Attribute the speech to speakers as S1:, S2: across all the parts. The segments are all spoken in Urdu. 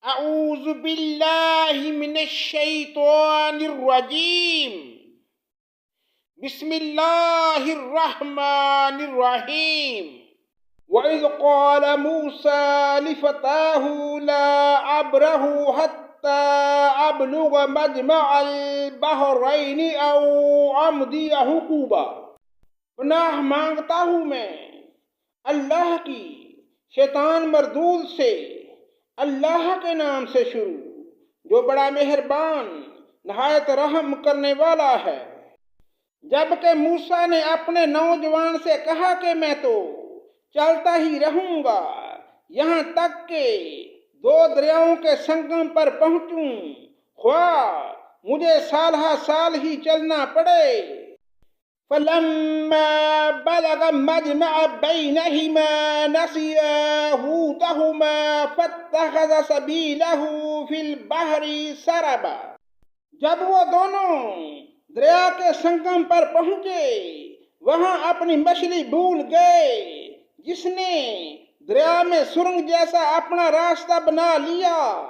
S1: أعوذ بالله من الشيطان الرجيم. بسم الله الرحمن الرحيم. وإذ قال موسى لفتاه لا أبرح حتى أبلغ مجمع البحرين أو أمضي حقوبا. پناہ مانگتا ہوں میں اللہ کی شیطان مردود سے، اللہ کے نام سے شروع جو بڑا مہربان نہایت رحم کرنے والا ہے۔ جبکہ موسیٰ نے اپنے نوجوان سے کہا کہ میں تو چلتا ہی رہوں گا یہاں تک کہ دو دریاؤں کے سنگم پر پہنچوں، خواہ مجھے سالہ سال ہی چلنا پڑے۔ فلما بلغ مجمع بينهما نسيا حوتهما فاتخذ سبيله في البحر سربا۔ جب وہ دونوں دریا کے سنگم پر پہنچے وہاں اپنی مچھلی بھول گئے، جس نے دریا میں سرنگ جیسا اپنا راستہ بنا لیا۔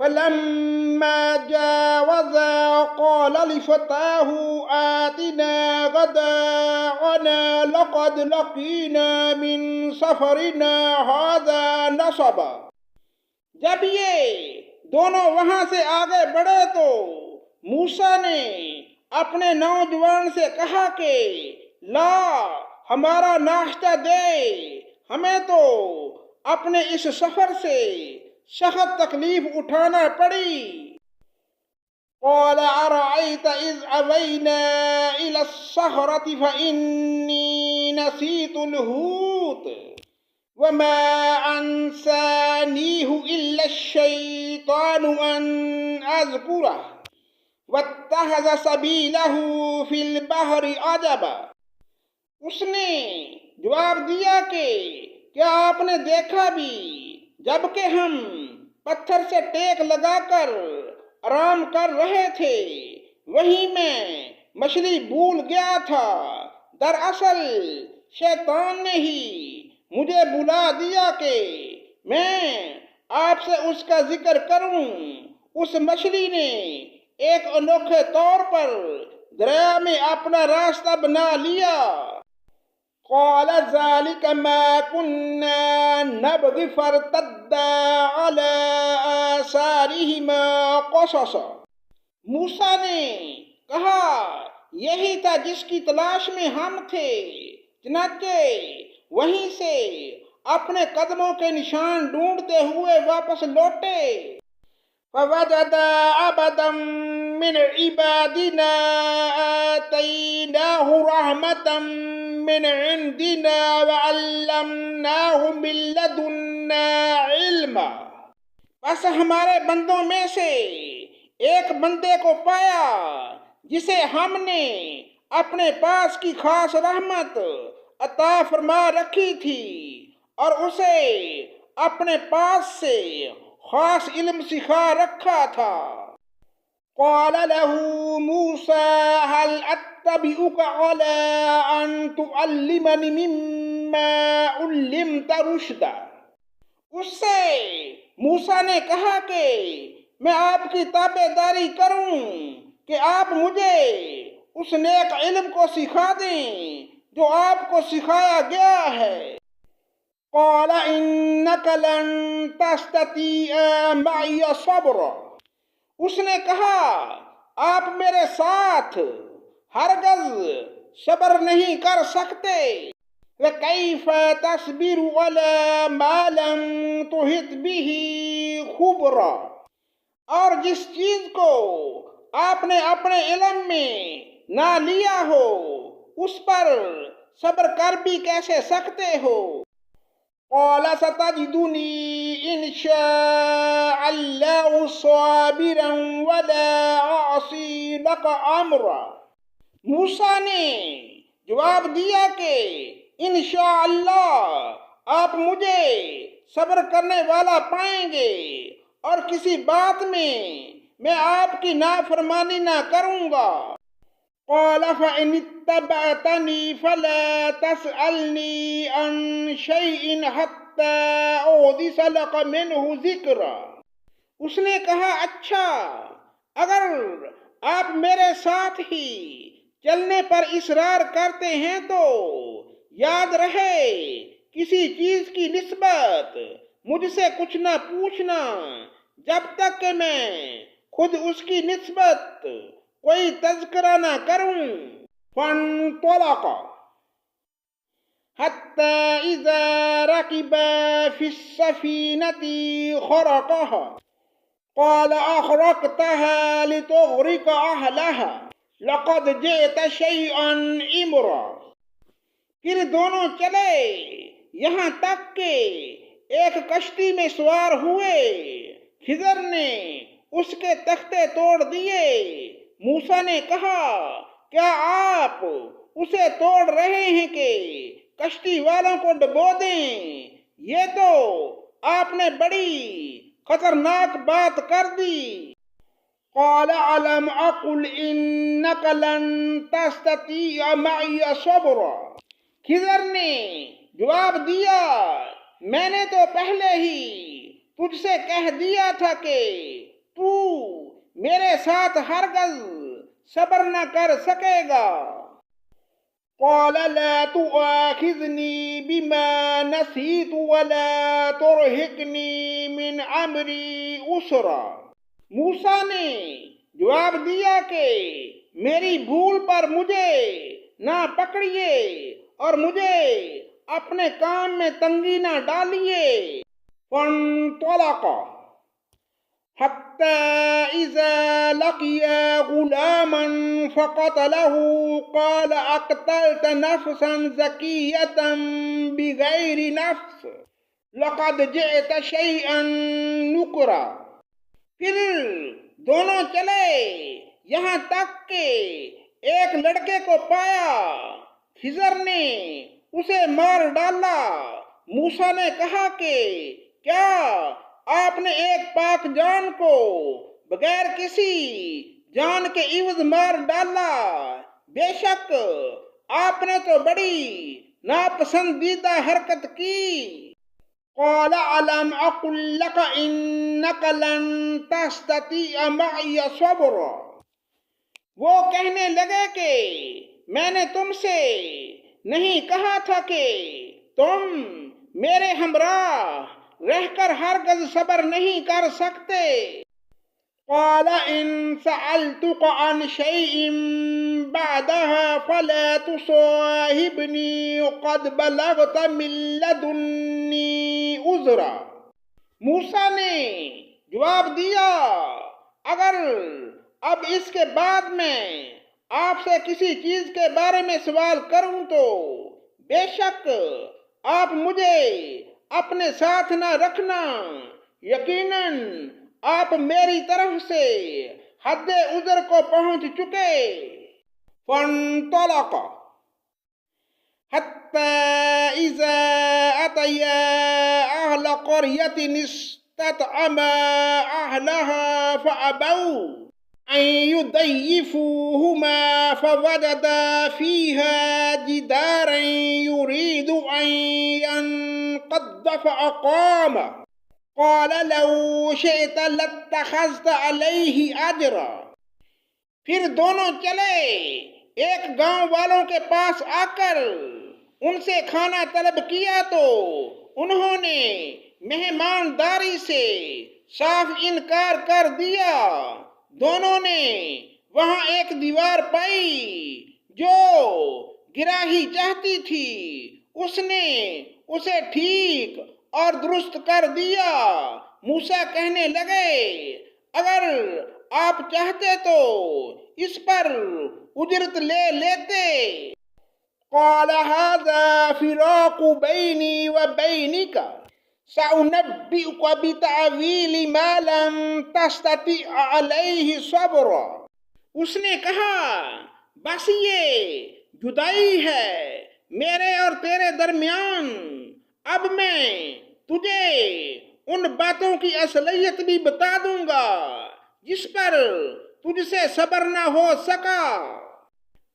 S1: فلما جاوزا قال لفتاه آتنا غداءنا لقد لقينا من سفرنا هذا نصبا۔ جب یہ دونوں وہاں سے آگے بڑھے تو موسیٰ نے اپنے نوجوان سے کہا کہ لا ہمارا ناشتہ دے، ہمیں تو اپنے اس سفر سے سخت تکلیف اٹھانا پڑی۔ قال أرأيت إذ أوينا إلى الصخرة فإني نسيت الحوت وما أنسانيه إلا الشيطان أن أذكره واتخذ سبيله في البحر عجبا۔ اس نے جواب دیا کہ کیا آپ نے دیکھا بھی جبکہ ہم پتھر سے ٹیک لگا کر آرام کر رہے تھے وہیں میں مچھلی بھول گیا تھا، دراصل شیطان نے ہی مجھے بلا دیا کہ میں آپ سے اس کا ذکر کروں۔ اس مچھلی نے ایک انوکھے طور پر دریا میں اپنا راستہ بنا لیا۔ قال ذلك ما كنا نبغي فارتدا على آثارهما قصصا۔ موسیٰ نے کہا یہی تھا جس کی تلاش میں ہم تھے، چنانچہ وہیں سے اپنے قدموں کے نشان ڈھونڈتے ہوئے واپس لوٹے۔ فوجد عبدا من عبادنا آتيناه رحمة من عندنا وعلمناه من لدنا علما۔ بس ہمارے بندوں میں سے ایک بندے کو پایا جسے ہم نے اپنے پاس کی خاص رحمت عطا فرما رکھی تھی اور اسے اپنے پاس سے خاص علم سکھا رکھا تھا۔ قال له موسى هل أتبعك على أن تعلمني مما علمت رشدا۔ اس سے موسیٰ نے کہا کہ میں آپ کی تابع داری کروں کہ آپ مجھے اس نیک علم کو سکھا دیں جو آپ کو سکھایا گیا ہے۔ قال إنك لن تستطيع معي صبرا۔ اس نے کہا آپ میرے ساتھ ہرگز صبر نہیں کر سکتے۔ وَكَيْفَ تَصْبِرُ عَلَى مَا لَمْ تُحِطْ بِهِ خُبْرًا۔ اور جس چیز کو آپ نے اپنے علم میں نہ لیا ہو اس پر صبر کر بھی کیسے سکتے ہو۔ قال ستجدني إن شاء الله صابرا ولا أعصي لك أمرا۔ موسیٰ نے جواب دیا کہ انشاءاللہ آپ مجھے صبر کرنے والا پائیں گے اور کسی بات میں آپ کی نافرمانی نہ کروں گا۔ قال فإن اتبعتني فلا تسألني عن شيء حتى أحدث لك منه ذكرا۔ اس نے کہا اچھا، اگر آپ میرے ساتھ ہی چلنے پر اصرار کرتے ہیں تو یاد رہے کسی چیز کی نسبت مجھ سے کچھ نہ پوچھنا جب تک کہ میں خود اس کی نسبت کوئی تذکرہ نہ کروں۔ فانطلقا حتى إذا ركبا في السفينة خرقها قال أخرقتها لتغرق أهلها لقد جئت شيئا إمرا۔ پھر دونوں چلے یہاں تک کہ ایک کشتی میں سوار ہوئے۔ خضر نے اس کے تختے توڑ دیے۔ موسیٰ نے کہا کیا آپ اسے توڑ رہے ہیں کہ کشتی والوں کو ڈبو دیں؟ یہ تو آپ نے بڑی خطرناک بات کر دی۔ قال ألم أقل إنك لن تستطيع معي صبرا۔ خضر نے جواب دیا میں نے تو پہلے ہی تجھ سے کہہ دیا تھا کہ تو میرے ساتھ ہرگز صبر نہ کر سکے گا۔ قال لا تؤاخذني بما نسيت ولا ترهقني من امری عسرا۔ موسیٰ نے جواب دیا کہ میری بھول پر مجھے نہ پکڑیے اور مجھے اپنے کام میں تنگی نہ ڈالیے۔ فانطلقا حتى إذا لقيا غلاما فقتله قال أقتلت نفسا زكية بغير نفس لقد جئت شيئا نكرا۔ پھر دونوں چلے یہاں تک کہ ایک لڑکے کو پایا۔ خضر نے اسے مار ڈالا۔ موسیٰ نے کہا کہ کیا آپ نے ایک پاک جان کو بغیر کسی جان کے عوض مار ڈالا؟ بے شک آپ نے تو بڑی ناپسندیدہ حرکت کی۔ قال ألم أقل لك إنك لن تستطيع معي صبرا۔ وہ کہنے لگے کہ میں نے تم سے نہیں کہا تھا کہ تم میرے ہمراہ رہ کر ہرگز صبر نہیں کر سکتے۔ قال إن سألتك عن شيء بعدها فلا تصاحبني قد بلغت من لدني عذرا۔ موسیٰ نے جواب دیا اگر اب اس کے بعد میں آپ سے کسی چیز کے بارے میں سوال کروں تو بے شک آپ مجھے اپنے ساتھ نہ رکھنا، یقیناً آپ میری طرف سے حد عذر کو پہنچ چکے۔ فانطلقا حتى إذا أتيا أهل قرية استطعما أهلها فأبوا أن يضيفوهما فوجدا فيها جدارا يريد أن ينقض فأقامه قال لو شئت لاتخذت عليه أجرا۔ پھر دونوں چلے ایک گاؤں والوں کے پاس آ کر ان سے کھانا طلب کیا تو انہوں نے مہمانداری سے صاف انکار کر دیا۔ دونوں نے وہاں ایک دیوار پائی جو گراہی چاہتی تھی، اس نے اسے ٹھیک اور درست کر دیا۔ موسیٰ کہنے لگے اگر آپ چاہتے تو اس پر اجرت لے لیتے۔ قال هذا فراق بيني وبينك سأنبئك بتأويل ما لم تستطع عليه صبرا۔ اس نے کہا بس یہ جدائی ہے میرے اور تیرے درمیان، اب میں تجھے ان باتوں کی اصلیت بھی بتا دوں گا جس پر تجھ سے صبر نہ ہو سکا۔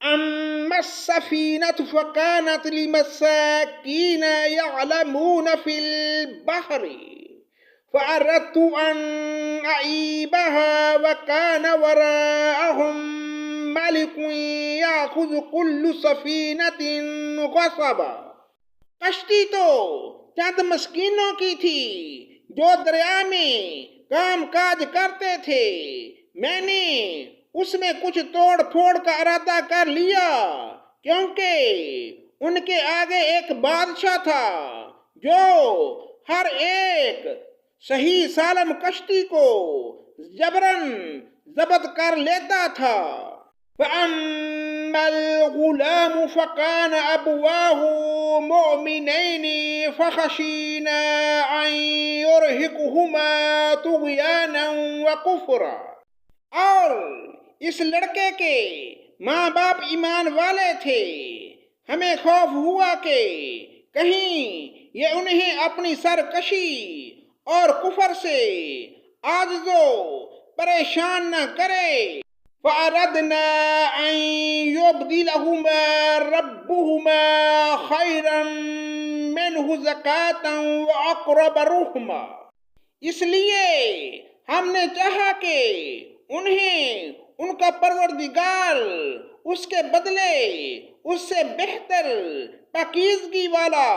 S1: أما السفينة فكانت لمساكين يعلمون في البحر فأردت أن أعيبها وكان وراءهم ملك يأخذ كل سفينة غصبا۔ کشتی تو چند مسکینوں کی تھی جو دریا میں کام کاج کرتے تھے، میں نے اس میں کچھ توڑ پھوڑ کا ارادہ کر لیا، کیونکہ ان کے آگے ایک بادشاہ تھا جو ہر ایک صحیح سالم کشتی کو جبراً ضبط کر لیتا تھا۔ فأما الغلام فكان أبواه مؤمنين فخشينا أن يرهقهما طغيانا وكفرا، اور اس لڑکے کے ماں باپ ایمان والے تھے، ہمیں خوف ہوا کہ کہیں یہ انہیں اپنی سرکشی اور کفر سے عاجز و پریشان نہ کرے۔ فأردنا أن يبدلهما ربهما خيرا منه زكاة وأقرب رحما، اس لیے ہم نے چاہا کہ انہیں ان کا پروردگار اس کے بدلے اس سے بہتر پاکیزگی والا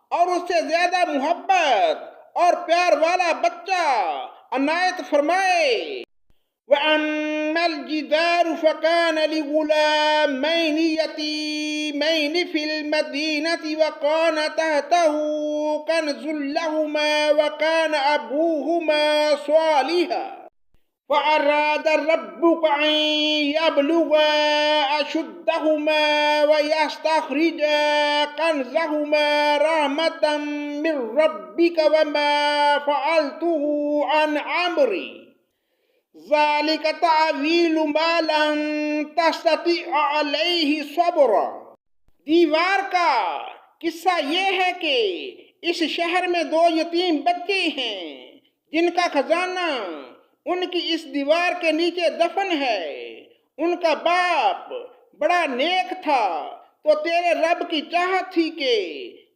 S1: اور اس سے زیادہ محبت اور پیار والا بچہ عنایت فرمائے۔ وَأَمَّا الْجِدَارُ فَكَانَ لِغُلَامَيْنِ يَتِيمَيْنِ فِي الْمَدِينَةِ وَكَانَ تَحْتَهُ كَنْزٌ لَهُمَا وَكَانَ أَبُوهُمَا صَالِحًا فَأَرَادَ رَبُّكَ أَن يَبْلُغَا أَشُدَّهُمَا وَيَسْتَخْرِجَا كَنْزَهُمَا رَحْمَةً مِّن رَّبِّكَ وَمَا فَعَلْتُهُ عَنْ أَمْرِي ذَلِكَ تَأْوِيلُ مَا لَمْ تَسْتَطِعْ عَلَيْهِ صَبْرًا۔ دیوار کا قصہ یہ ہے کہ اس شہر میں دو یتیم بچے ہیں جن کا خزانہ ان کی اس دیوار کے نیچے دفن ہے۔ ان کا باپ بڑا نیک تھا، تو تیرے رب کی چاہت تھی کہ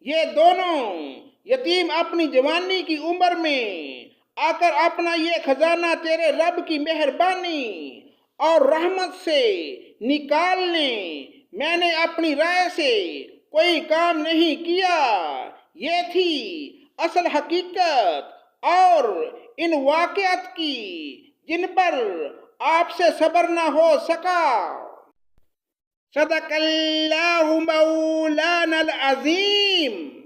S1: یہ دونوں یتیم اپنی جوانی کی عمر میں آ کر اپنا یہ خزانہ تیرے رب کی مہربانی اور رحمت سے نکال لیں۔ میں نے اپنی رائے سے کوئی کام نہیں کیا، یہ تھی اصل حقیقت اور ان واقعات کی جن پر آپ سے صبر نہ ہو سکا۔ صدق اللہ مولانا العظیم۔